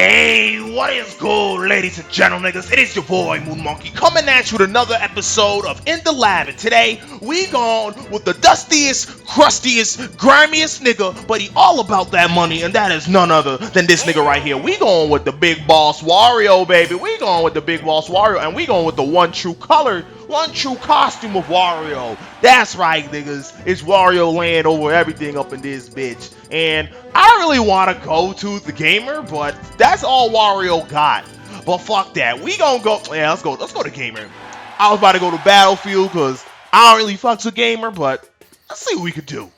Hey, what is good, ladies and gentlemen? It is your boy MoonMonkey coming at you with another episode of In the Lab, and today we gone with the dustiest, crustiest, grimiest nigga, but he all about that money, and that is none other than this nigga right here. We going with the big boss Wario, baby. We going with the big boss Wario, and we going with the one true color, one true costume of Wario. That's right, niggas. It's Wario land over everything up in this bitch. And I don't really want to go to the gamer, but that's all Wario got. But fuck that. We gonna go. Yeah, let's go to gamer. I was about to go to Battlefield because I don't really fuck with gamer, but let's see what we could do.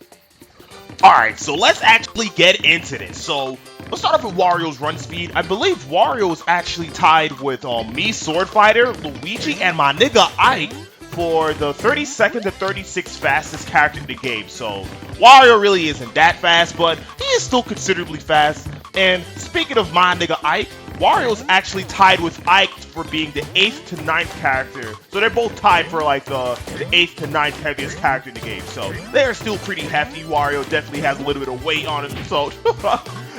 Alright, so let's actually get into this. So let's start off with Wario's run speed. I believe Wario is actually tied with me, Sword Fighter, Luigi, and my nigga Ike for the 32nd to 36th fastest character in the game. So Wario really isn't that fast, but he is still considerably fast. And speaking of my nigga Ike, Wario is actually tied with Ike for being the 8th to 9th character. So they're both tied for like the 8th to 9th heaviest character in the game. So they're still pretty hefty. Wario definitely has a little bit of weight on him. So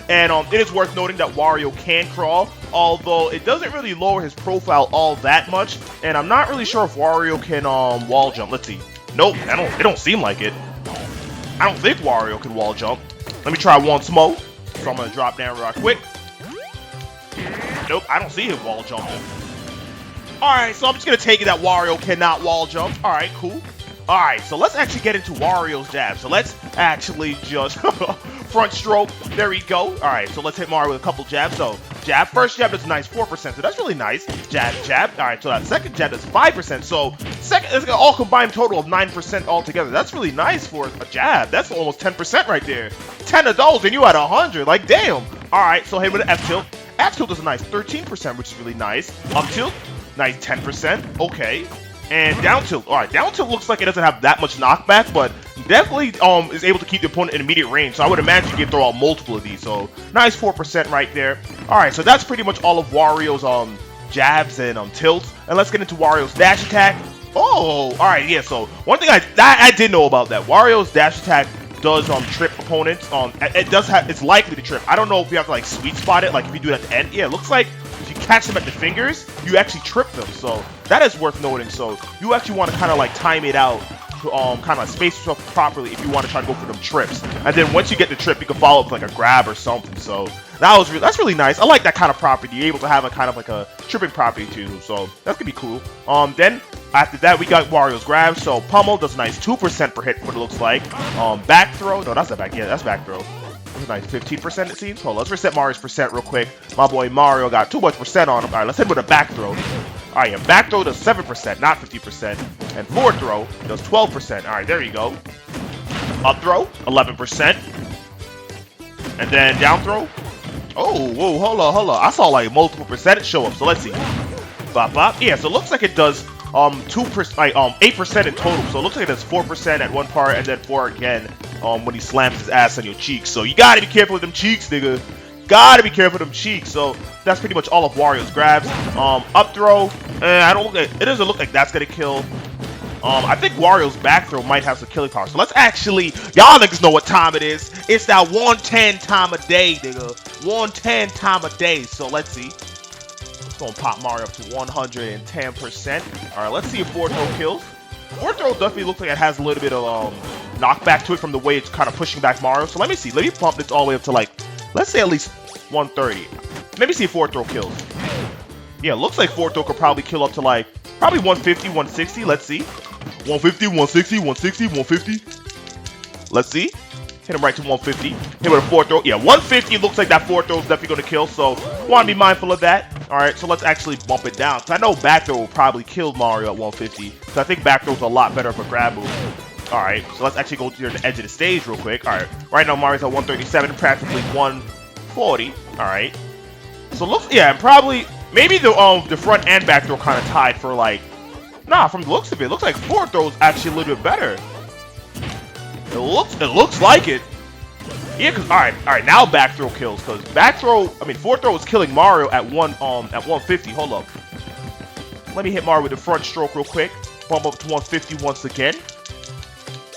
and it is worth noting that Wario can crawl, although it doesn't really lower his profile all that much. And I'm not really sure if Wario can wall jump. Let's see. Nope, it don't seem like it. I don't think Wario can wall jump. Let me try once more. So I'm gonna drop down real quick. Nope, I don't see him wall jumping. Alright, so I'm just gonna take it that Wario cannot wall jump. Alright, cool. Alright, so let's actually get into Wario's jab. So let's actually just front stroke. There we go. Alright, so let's hit Mario with a couple jabs. So jab, first jab does a nice 4%, so that's really nice. Jab, jab. Alright, so that second jab does 5%. So second, it's gonna all combined total of 9% altogether. That's really nice for a jab. That's almost 10% right there. 10 of those and you had 100. Like, damn. Alright, so hit with an F tilt. F tilt does a nice 13%, which is really nice. Up tilt, nice 10%. Okay. And down tilt. Alright, down tilt looks like it doesn't have that much knockback, but definitely is able to keep the opponent in immediate range. So I would imagine you can throw out multiple of these. So nice 4% right there. Alright, so that's pretty much all of Wario's jabs and tilts. And let's get into Wario's dash attack. Oh, alright, yeah, so one thing I did know about that. Wario's dash attack does trip opponents. It does have, it's likely to trip. I don't know if you have to like sweet spot it, like if you do it at the end. Yeah, it looks like if you catch them at the fingers, you actually trip them. So that is worth noting. So you actually want to kind of like time it out to kind of like space yourself properly if you want to try to go for them trips. And then once you get the trip, you can follow up with like a grab or something. So that's really nice. I like that kind of property. You're able to have a kind of like a tripping property too. So that's gonna be cool. Then after that, we got Wario's grab. So pummel does a nice 2% per hit, what it looks like. Back throw. No, that's not back. Yeah, that's back throw. That's a nice 15% it seems. Hold on, let's reset Mario's percent real quick. My boy Mario got too much percent on him. All right, let's hit with a back throw. All right, yeah, back throw does 7%, not 50%. And forward throw does 12%. All right, there you go. Up throw, 11%. And then down throw. Oh, whoa, hold on. I saw like multiple percentage show up. So let's see. Bop, bop. Yeah, so it looks like it does 2%, like 8% in total. So it looks like it does 4% at one part and then 4 again when he slams his ass on your cheeks. So you gotta be careful with them cheeks, nigga. Gotta be careful with them cheeks. So that's pretty much all of Wario's grabs. Up throw. It doesn't look like that's gonna kill. I think Wario's back throw might have some killing power. So let's actually, y'all niggas know what time it is. It's that 110 time of day, nigga. 110 time of day. So let's see. Let's go and pop Mario up to 110%. All right, let's see if forward throw kills. Forward throw definitely looks like it has a little bit of knockback to it from the way it's kind of pushing back Mario. So let me see. Let me pump this all the way up to like, let's say at least 130. Let me see if forward throw kills. Yeah, looks like forward throw could probably kill up to like, probably 150, 160. Let's see. 150, 160, 160, 150. Let's see. Hit him right to 150. Hit with a forward throw. Yeah, 150 looks like that forward throw is definitely going to kill. So, want to be mindful of that. Alright, so let's actually bump it down. Because I know back throw will probably kill Mario at 150. Because I think back throw is a lot better of a grab move. Alright, so let's actually go to the edge of the stage real quick. Alright, right now Mario's at 137, practically 140. Alright. So, looks, yeah, and probably, maybe the front and back throw kind of tied for like, nah, from the looks of it, looks like forward throw is actually a little bit better. It looks like it. Yeah, cause all right, now back throw kills. Cause forward throw is killing Mario at 150. Hold up. Let me hit Mario with the front stroke real quick. Bump up to 150 once again.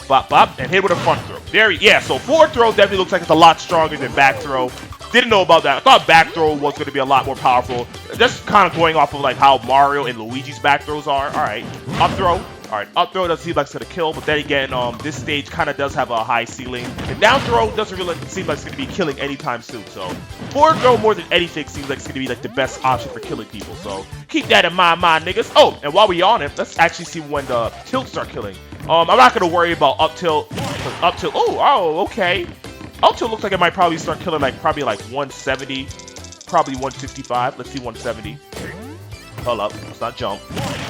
Bop bop and hit with a front throw. Yeah. So forward throw definitely looks like it's a lot stronger than back throw. Didn't know about that. I thought back throw was going to be a lot more powerful. Just kind of going off of like how Mario and Luigi's back throws are. All right, up throw. All right, up throw doesn't seem like it's going to kill, but then again, this stage kind of does have a high ceiling. And down throw doesn't really seem like it's going to be killing anytime soon. So forward throw more than anything seems like it's going to be like the best option for killing people. So keep that in mind, my niggas. Oh, and while we on it, let's actually see when the tilts start killing. I'm not going to worry about up tilt. Up tilt. Oh, okay. Up tilt looks like it might probably start killing like probably like 170, probably 165. Let's see 170. Hold up, let's not jump.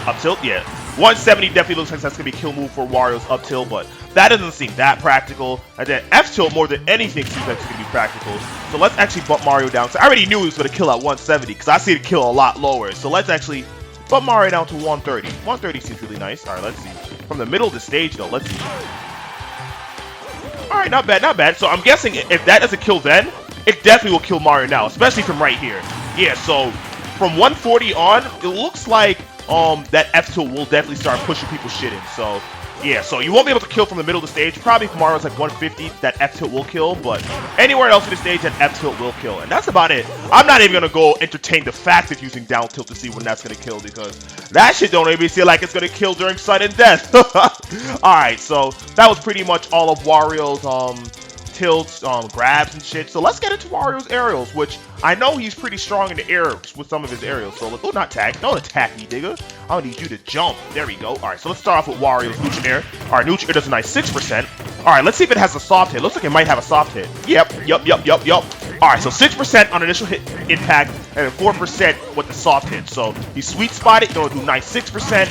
Up tilt, yeah. 170 definitely looks like that's gonna be a kill move for Wario's up tilt, but that doesn't seem that practical. And then F tilt more than anything seems like it's gonna be practical. So let's actually bump Mario down. So I already knew he was gonna kill at 170 because I see it kill a lot lower. So let's actually bump Mario down to 130. 130 seems really nice. All right, let's see. From the middle of the stage though, let's see. Alright, not bad, not bad. So I'm guessing if that doesn't kill then, it definitely will kill Mario now, especially from right here. Yeah, so from 140 on, it looks like that F tilt will definitely start pushing people's shit in. So yeah, so you won't be able to kill from the middle of the stage. Probably if Mario's like 150, that F tilt will kill, but anywhere else in the stage, that F tilt will kill. And that's about it. I'm not even gonna go entertain the fact of using down tilt to see when that's gonna kill, because that shit don't even feel like it's gonna kill during sudden death. Alright, so that was pretty much all of Wario's tilts, grabs and shit. So let's get into Wario's aerials, which I know he's pretty strong in the air with some of his aerials. So oh, not tag. Don't attack me, digga. I don't need you to jump. There we go. Alright, so let's start off with Wario's neutral air. Alright, neutral air does a nice 6%. Alright, let's see if it has a soft hit. Looks like it might have a soft hit. Yep. Alright, so 6% on initial hit impact, and then 4% with the soft hit. So you sweet spot it, you're gonna do nice 6%,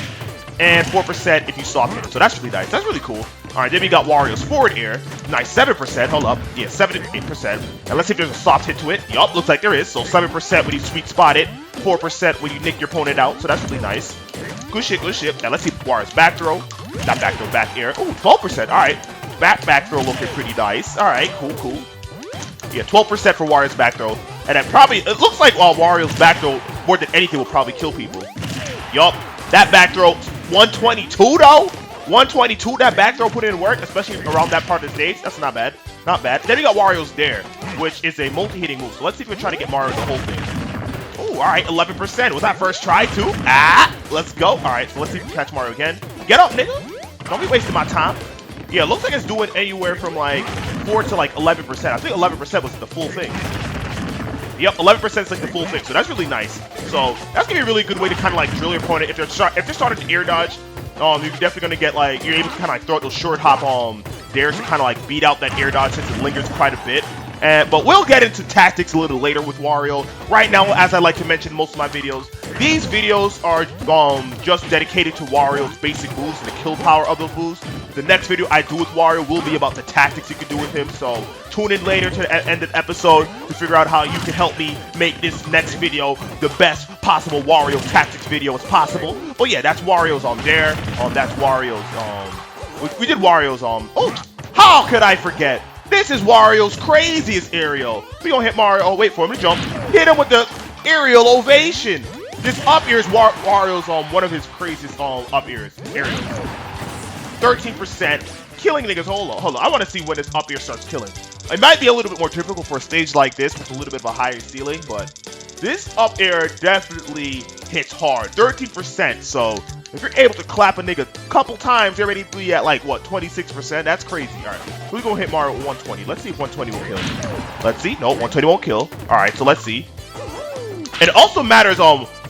and 4% if you soft hit. So that's really nice. That's really cool. Alright, then we got Wario's forward air. Nice 7%. Hold up. Yeah, 7 to 8%. And let's see if there's a soft hit to it. Yup, looks like there is. So 7% when you sweet spot it. 4% when you nick your opponent out. So that's really nice. Good shit, good shit. Now let's see Wario's back throw. Not back throw, back air. Oh, 12%. Alright. Back throw looking pretty nice. Alright, cool. Yeah, 12% for Wario's back throw. And then probably, it looks like Wario's back throw, more than anything, will probably kill people. Yup. That back throw, 122 though? 122, that back throw put in work, especially around that part of the stage. That's not bad. Not bad. Then we got Wario's Dare, which is a multi-hitting move. So let's see if we can try to get Mario the whole thing. Oh, alright, 11%. Was that first try too? Let's go. Alright, so let's see if we can catch Mario again. Get up, nigga. Don't be wasting my time. Yeah, it looks like it's doing anywhere from like 4 to like 11%. I think 11% was the full thing. Yep, 11% is like the full thing, so that's really nice. So that's gonna be a really good way to kind of like drill your opponent. If they're starting to air dodge, you're definitely gonna get like, you're able to kind of like throw out those short hop dares to kind of like beat out that air dodge since it lingers quite a bit. But we'll get into tactics a little later with Wario. Right now, as I like to mention in most of my videos, these videos are just dedicated to Wario's basic moves and the kill power of those moves. The next video I do with Wario will be about the tactics you can do with him, so tune in later to the end of the episode to figure out how you can help me make this next video the best possible Wario tactics video as possible. But yeah, that's Wario's there. That's Wario's we did Wario's oh, how could I forget? This is Wario's craziest aerial. We gonna hit Mario. Oh, wait for him to jump. Hit him with the aerial ovation. This up air is Wario's one of his craziest up airs. 13%. Killing niggas. Hold on. I want to see when this up air starts killing. It might be a little bit more difficult for a stage like this with a little bit of a higher ceiling, but this up air definitely hits hard. 13%. So if you're able to clap a nigga a couple times, you're already be at like what, 26%? That's crazy. All right, we're gonna hit Mario at 120. Let's see if 120 will kill. Let's see. No, 120 won't kill. All right, so let's see. And it also matters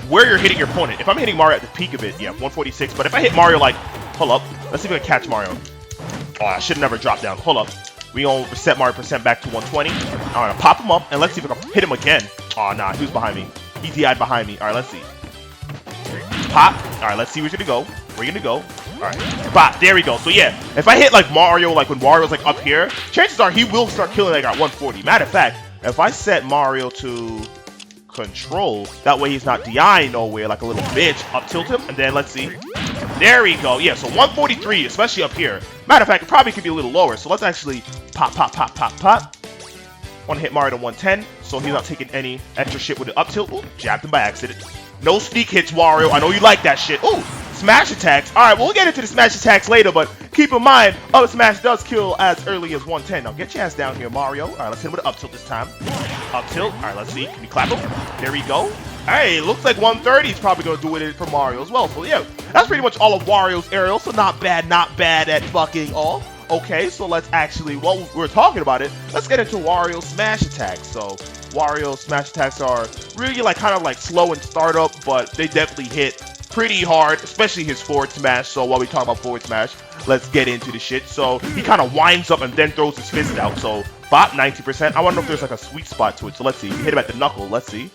where you're hitting your opponent. If I'm hitting Mario at the peak of it, yeah, 146. But if I hit Mario like, hold up, let's see if we can catch Mario. Oh, I should never drop down. Hold up. We gonna reset Mario percent back to 120. All right, pop him up and let's see if I can hit him again. Oh, nah, he was behind me. He DI'd behind me. All right, let's see. Pop. All right, let's see where you're gonna go. Where you gonna go? All right, pop. There we go. So yeah, if I hit like Mario, like when Mario's like up here, chances are he will start killing like at 140. Matter of fact, if I set Mario to control, that way he's not DIing nowhere like a little bitch. Up tilt him, and then let's see. There we go. Yeah, so 143, especially up here. Matter of fact, it probably could be a little lower. So let's actually pop. Want to hit Mario to 110, so he's not taking any extra shit with the up tilt. Ooh, jabbed him by accident. No sneak hits, Wario. I know you like that shit. Ooh, smash attacks. All right, we'll get into the smash attacks later, but keep in mind, up smash does kill as early as 110. Now get your ass down here, Mario. All right, let's hit him with an up tilt this time. Up tilt. All right, let's see. Can we clap him? There we go. Hey, looks like 130 is probably going to do it for Mario as well. So yeah, that's pretty much all of Wario's aerials. So not bad at fucking all. Okay, so let's actually, while we're talking about it, let's get into Wario's smash attacks. So Wario's smash attacks are really like kind of like slow in startup, but they definitely hit pretty hard, especially his forward smash. So while we talk about forward smash, let's get into the shit. So he kind of winds up and then throws his fist out. So bot 90%. I wonder if there's like a sweet spot to it. So let's see. Hit him at the knuckle. Let's see.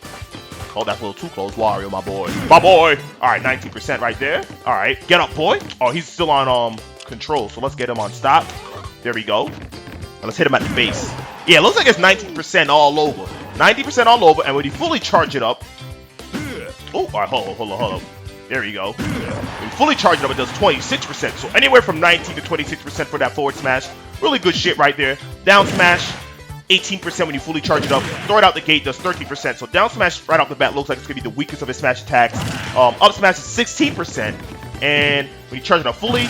Oh, that's a little too close. Wario, my boy. My boy. All right, 19% right there. All right, get up, boy. Oh, he's still on control. So let's get him on stop. There we go. And let's hit him at the base. Yeah, it looks like it's 19% all over. 90% all over. And when you fully charge it up. Oh, all right, hold on. There we go. When you fully charge it up, it does 26%. So anywhere from 19 to 26% for that forward smash. Really good shit right there. Down smash, 18% when you fully charge it up. Throw it out the gate, does 13%. So down smash right off the bat looks like it's going to be the weakest of his smash attacks. Up smash is 16%. And when you charge it up fully,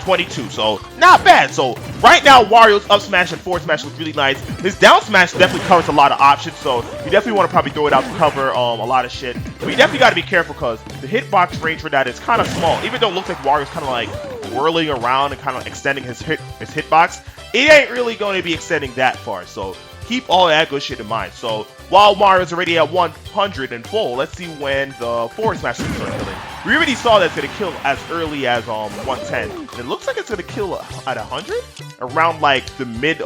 22. So not bad. So right now, Wario's up smash and forward smash looks really nice. His down smash definitely covers a lot of options. So you definitely want to probably throw it out to cover a lot of shit. But you definitely got to be careful because the hitbox range for that is kind of small. Even though it looks like Wario's kind of like whirling around and kind of extending his hitbox, it ain't really going to be extending that far. So keep all that good shit in mind. So while Mario's already at 100 in full, let's see when the forward smash is start killing. We already saw that it's going to kill as early as 110. And it looks like it's going to kill at 100 around like the mid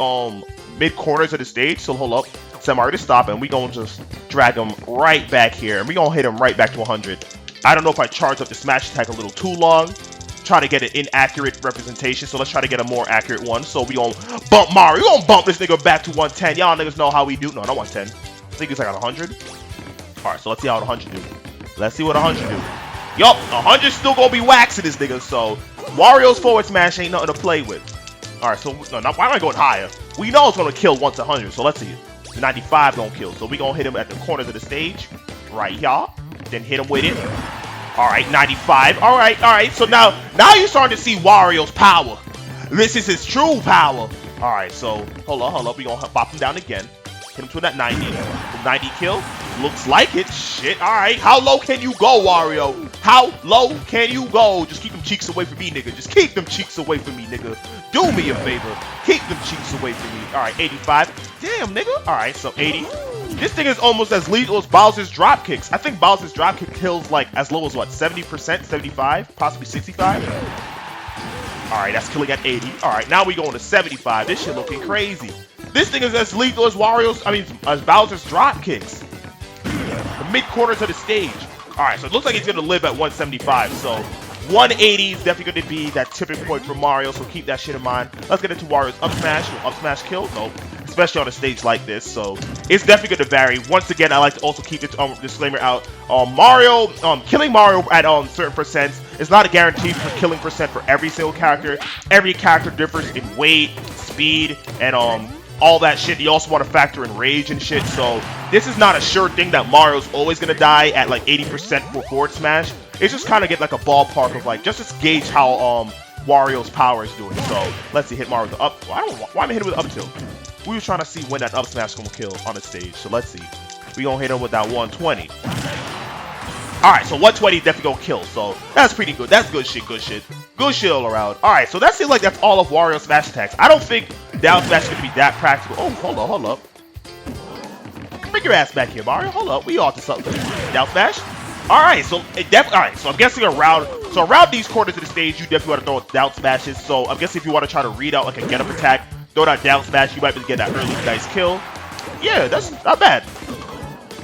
corners of the stage. So hold up, set Mario to stop, and we gonna just drag him right back here, and we gonna hit him right back to 100. I don't know if I charged up the smash attack a little too long. Try to get an inaccurate representation, so let's try to get a more accurate one. So we gonna bump Mario. We gonna bump this nigga back to 110. Y'all niggas know how we do. No, not 110. I think it's like 100. All right, so let's see how 100 do. Let's see what 100 do. Yup, 100 still gonna be waxing this nigga. So Wario's forward smash ain't nothing to play with. All right, so no, why am I going higher? We know it's gonna kill once 100. So let's see. 95 gonna kill. So we gonna hit him at the corners of the stage, right y'all. Then hit him with it. All right, 95. All right. So now you're starting to see Wario's power. This is his true power. All right, so hold up. We gonna bop him down again. Hit him to that 90. 90 kill. Looks like it. Shit. All right. How low can you go, Wario? How low can you go? Just keep them cheeks away from me, nigga. Just keep them cheeks away from me, nigga. Do me a favor. Keep them cheeks away from me. All right, 85. Damn, nigga. All right, so 80. This thing is almost as lethal as Bowser's drop kicks. I think Bowser's drop kick kills like as low as what, 70%, 75, possibly 65. All right, that's killing at 80. All right, now we going to 75. This shit looking crazy. This thing is as lethal as as Bowser's drop kicks. The mid corners of the stage. All right, so it looks like he's gonna live at 175. So 180 is definitely going to be that tipping point for Mario. So keep that shit in mind. Let's get into Wario's up smash. Will up smash kill? Nope. Especially on a stage like this, so it's definitely going to vary. Once again, I like to also keep this disclaimer out. Killing Mario at certain percents is not a guarantee for killing percent for every single character. Every character differs in weight, speed, and all that shit. You also want to factor in rage and shit. So this is not a sure thing that Mario's always going to die at like 80% for forward smash. It's just kind of get like a ballpark of like just to gauge how Wario's power is doing. So let's see, hit Mario with the up. Why am I hitting with up tilt? We were trying to see when that up smash is going to kill on the stage. So let's see. We going to hit him with that 120. Alright, so 120 definitely going to kill. So that's pretty good. That's good shit, good shit. Good shit all around. Alright, so that seems like that's all of Wario's smash attacks. I don't think down smash is going to be that practical. Oh, hold up. Bring your ass back here, Mario. Hold up. We all to something. Down smash. Alright, so so I'm guessing around these corners of the stage, you definitely want to throw down smashes. So I'm guessing if you want to try to read out like a get up attack, throw that down smash, you might be able to get that early nice kill. Yeah, that's not bad.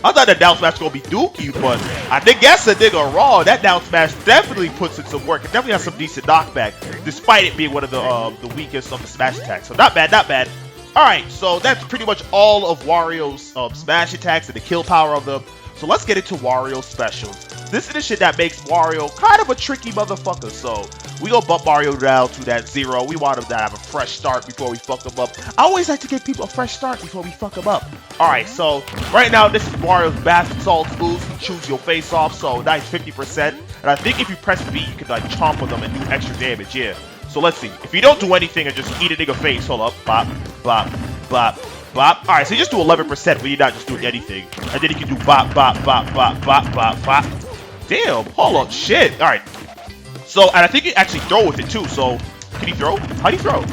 I thought that down smash was gonna be dookie, but I did guess a nigga raw. That down smash definitely puts in some work. It definitely has some decent knockback, despite it being one of the weakest of the smash attacks. So not bad, not bad. Alright, so that's pretty much all of Wario's smash attacks and the kill power of them. So let's get into Wario's specials. This is the shit that makes Wario kind of a tricky motherfucker. So we gonna bump Mario down to that 0. We want him to have a fresh start before we fuck him up. I always like to give people a fresh start before we fuck him up. Alright, so right now this is Wario's bath salts boost. Choose your face off, so nice 50%. And I think if you press B, you can like chomp on them and do extra damage, yeah. So let's see. If you don't do anything and just eat a nigga face, hold up, bop, bop, bop, bop. Alright, so you just do 11% when you're not just doing anything. And then you can do bop, bop, bop, bop, bop, bop, bop. Damn, hold up, shit. Alright. So, and I think you actually throw with it too, so can you throw? How do you throw?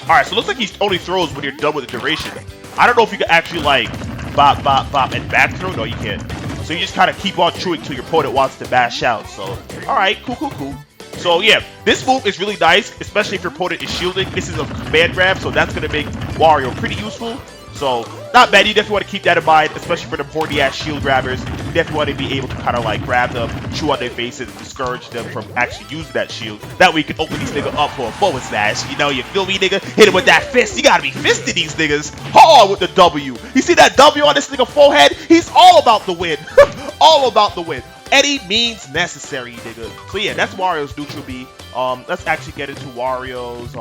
Alright, so it looks like he only throws when you're done with the duration. I don't know if you can actually like bop, bop, bop, and back throw. No, you can't. So you just kind of keep on chewing till your opponent wants to bash out. So, alright, cool, cool, cool. So yeah, this move is really nice, especially if your opponent is shielding. This is a command grab, so that's going to make Wario pretty useful. So, not bad. You definitely want to keep that in mind, especially for the horny-ass shield grabbers. You definitely want to be able to kind of like grab them, chew on their faces, and discourage them from actually using that shield. That way you can open these niggas up for a forward smash. You know, you feel me, nigga? Hit him with that fist. You gotta be fisting these niggas hard with the W. You see that W on this nigga forehead? He's all about the win. All about the win. Any means necessary, nigga. So yeah, that's Wario's neutral B. Let's actually get into Wario's,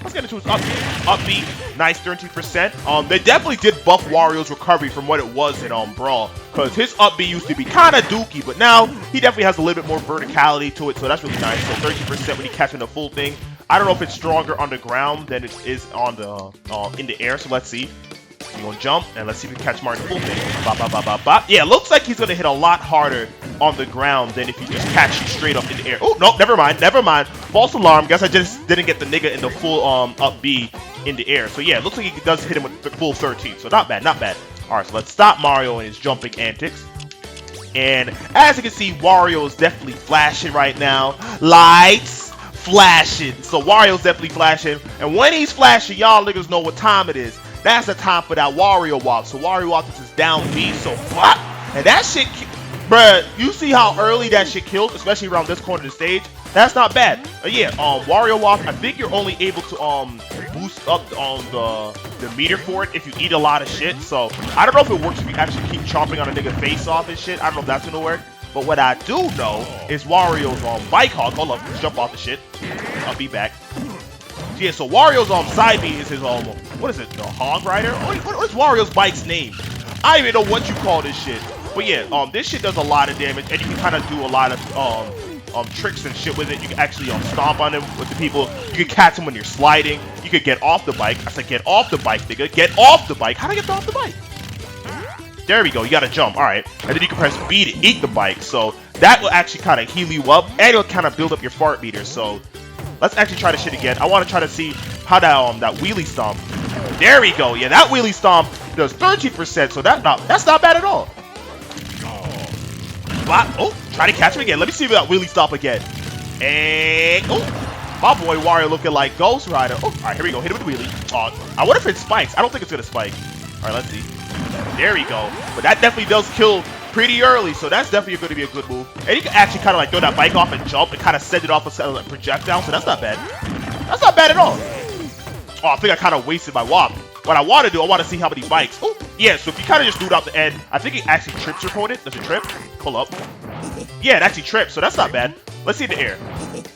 let's get into his up B. Nice 13%. They definitely did buff Wario's recovery from what it was in, Brawl. Because his up B used to be kind of dookie, but now he definitely has a little bit more verticality to it, so that's really nice. So 13% when he catching the full thing. I don't know if it's stronger on the ground than it is on the, in the air, so let's see. You're gonna jump, and let's see if we can catch Mario full thing. Bop, bop, bop, bop, bop. Yeah, looks like he's gonna hit a lot harder on the ground than if you just catch you straight up in the air. Oh, no, never mind, never mind. False alarm. Guess I just didn't get the nigga in the full up B in the air. So yeah, it looks like he does hit him with the full 13. So not bad, not bad. All right, so let's stop Mario in his jumping antics. And as you can see, Wario is definitely flashing right now. Lights flashing. So Wario's definitely flashing. And when he's flashing, y'all niggas know what time it is. That's the time for that Wario walk. So Wario walk is down B, so flop. And that shit, bruh, you see how early that shit killed, especially around this corner of the stage? That's not bad. Yeah, Wario walk, I think you're only able to boost up on the meter for it if you eat a lot of shit. So I don't know if it works if you actually keep chomping on a nigga face off and shit. I don't know if that's gonna work. But what I do know is Wario's bike hog. Hold up, let's jump off the shit. I'll be back. Yeah, so Wario's side B is his what is it, the Hog Rider? What is Wario's bike's name? I don't even know what you call this shit. But yeah, this shit does a lot of damage, and you can kind of do a lot of tricks and shit with it. You can actually stomp on them with the people. You can catch them when you're sliding. You could get off the bike. I said get off the bike, nigga. Get off the bike. How do I get off the bike? There we go. You gotta jump. All right, and then you can press B to eat the bike. So that will actually kind of heal you up, and it'll kind of build up your fart meter. So let's actually try this shit again. I want to try to see how that wheelie stomp. There we go. Yeah, that wheelie stomp does 13%, so that's not bad at all. Oh, try to catch him again. Let me see that wheelie stomp again. And oh, my boy Wario looking like Ghost Rider. Oh, all right, here we go. Hit him with the wheelie. Oh, I wonder if it spikes. I don't think it's gonna spike. All right, let's see. There we go. But that definitely does kill pretty early, so that's definitely going to be a good move. And you can actually kind of like throw that bike off and jump and kind of send it off a projectile, so that's not bad. That's not bad at all. Oh, I think I kind of wasted my walk. What I want to do, I want to see how many bikes. Oh, yeah, so if you kind of just do it out the end, I think it actually trips your opponent. Does it trip? Pull up. Yeah, it actually trips, so that's not bad. Let's see in the air.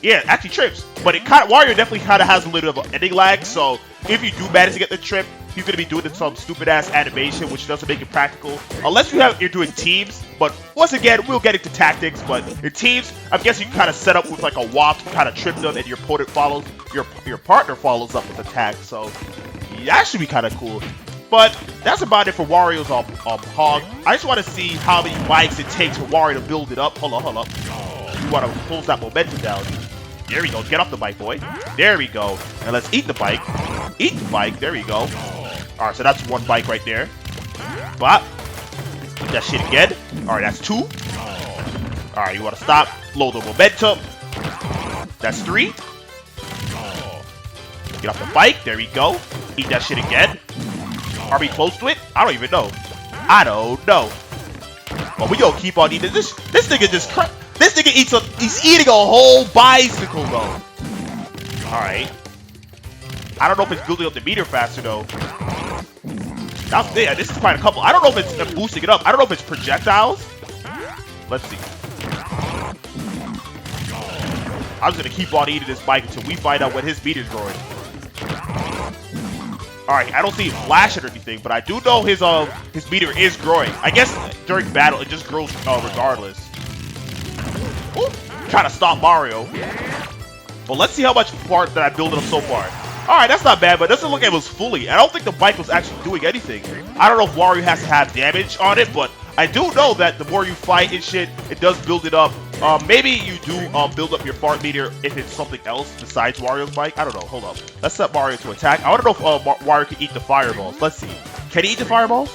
Yeah, it actually trips. But it kind of, Wario definitely kind of has a little bit of an ending lag, so if you do manage to get the trip, he's going to be doing some stupid-ass animation, which doesn't make it practical. Unless you're doing teams, but once again, we'll get into tactics, but in teams, I guess you can kind of set up with like a walk to kind of trip them, and your opponent follows, your partner follows up with attack, so that should be kind of cool. But that's about it for Wario's hog. I just want to see how many bikes it takes for Wario to build it up. Hold up. You want to close that momentum down. There we go. Get off the bike, boy. There we go. And let's eat the bike. Eat the bike. There we go. All right, so that's one bike right there. Bop. Eat that shit again. All right, that's two. All right, you want to stop. Load the momentum. That's three. Get off the bike. There we go. Eat that shit again. Are we close to it? I don't even know. I don't know. But we gonna keep on eating this. This nigga just this nigga he's eating a whole bicycle though. Alright. I don't know if it's building up the meter faster though. Yeah, this is quite a couple. I don't know if it's boosting it up. I don't know if it's projectiles. Let's see. I'm just gonna keep on eating this bike until we find out what his meter's growing. Alright, I don't see it flashing or anything, but I do know his meter is growing. I guess during battle it just grows regardless. Ooh, trying to stop Mario. But let's see how much part that I built up so far. Alright, that's not bad, but it doesn't look like it was fully. I don't think the bike was actually doing anything. I don't know if Wario has to have damage on it, but I do know that the more you fight and shit, it does build it up. Maybe you do build up your fart meter if it's something else besides Wario's bike. I don't know. Hold up. Let's set Mario to attack. I want to know if Wario can eat the fireballs. Let's see. Can he eat the fireballs?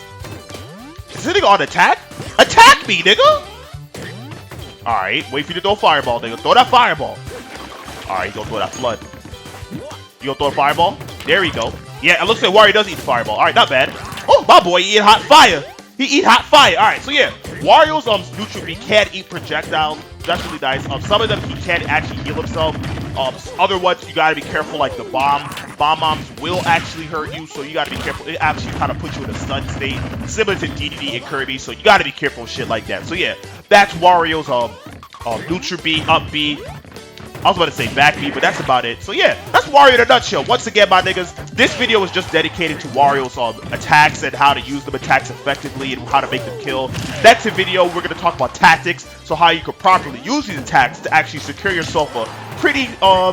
Is this nigga on attack? Attack me, nigga! Alright, wait for you to throw a fireball, nigga. Throw that fireball. Alright, he's gonna throw that flood. You gonna throw a fireball? There we go. Yeah, it looks like Wario does eat the fireball. Alright, not bad. Oh, my boy, he eat hot fire. He eat hot fire. Alright, so yeah. Wario's neutral beam can eat projectiles. That's really nice. Some of them he can actually heal himself. Other ones you gotta be careful, like the bomb. Bomb bombs will actually hurt you, so you gotta be careful. It actually kind of puts you in a stun state, similar to DDD and Kirby. So you gotta be careful with shit like that. So yeah, that's Wario's neutral B, up B. I was about to say back B, but that's about it. So yeah, that's Wario in a nutshell. Once again, my niggas, this video is just dedicated to Wario's attacks and how to use them attacks effectively and how to make them kill. Next video, we're gonna talk about tactics, so how you could properly use these attacks to actually secure yourself a pretty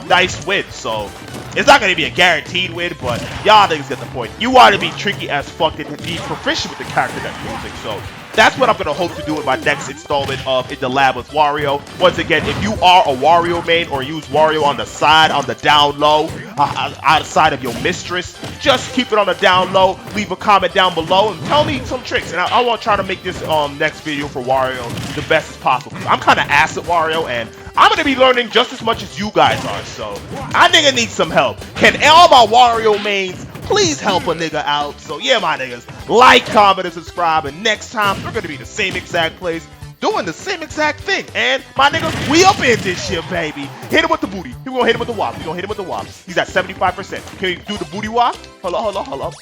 nice win. So it's not gonna be a guaranteed win, but y'all niggas get the point. You want to be tricky as fuck and be proficient with the character that you're using. So that's what I'm going to hope to do in my next installment of In the Lab with Wario. Once again, if you are a Wario main or use Wario on the side, on the down low, outside of your mistress, just keep it on the down low. Leave a comment down below and tell me some tricks. And I want to try to make this next video for Wario the best as possible. I'm kind of ass at Wario, and I'm going to be learning just as much as you guys are. So I nigga need some help. Can all my Wario mains please help a nigga out? So yeah, my niggas, like, comment, and subscribe. And next time, we're gonna be the same exact place, doing the same exact thing. And my niggas, we up in this shit, baby. Hit him with the booty. We're gonna hit him with the wop. We're gonna hit him with the wop. He's at 75%. Can you do the booty wop? Hold up, hold up, hold up.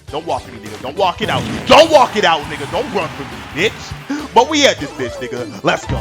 Don't walk me, nigga. Don't walk it out. Don't walk it out, nigga. Don't run from me, bitch. But we at this bitch, nigga. Let's go.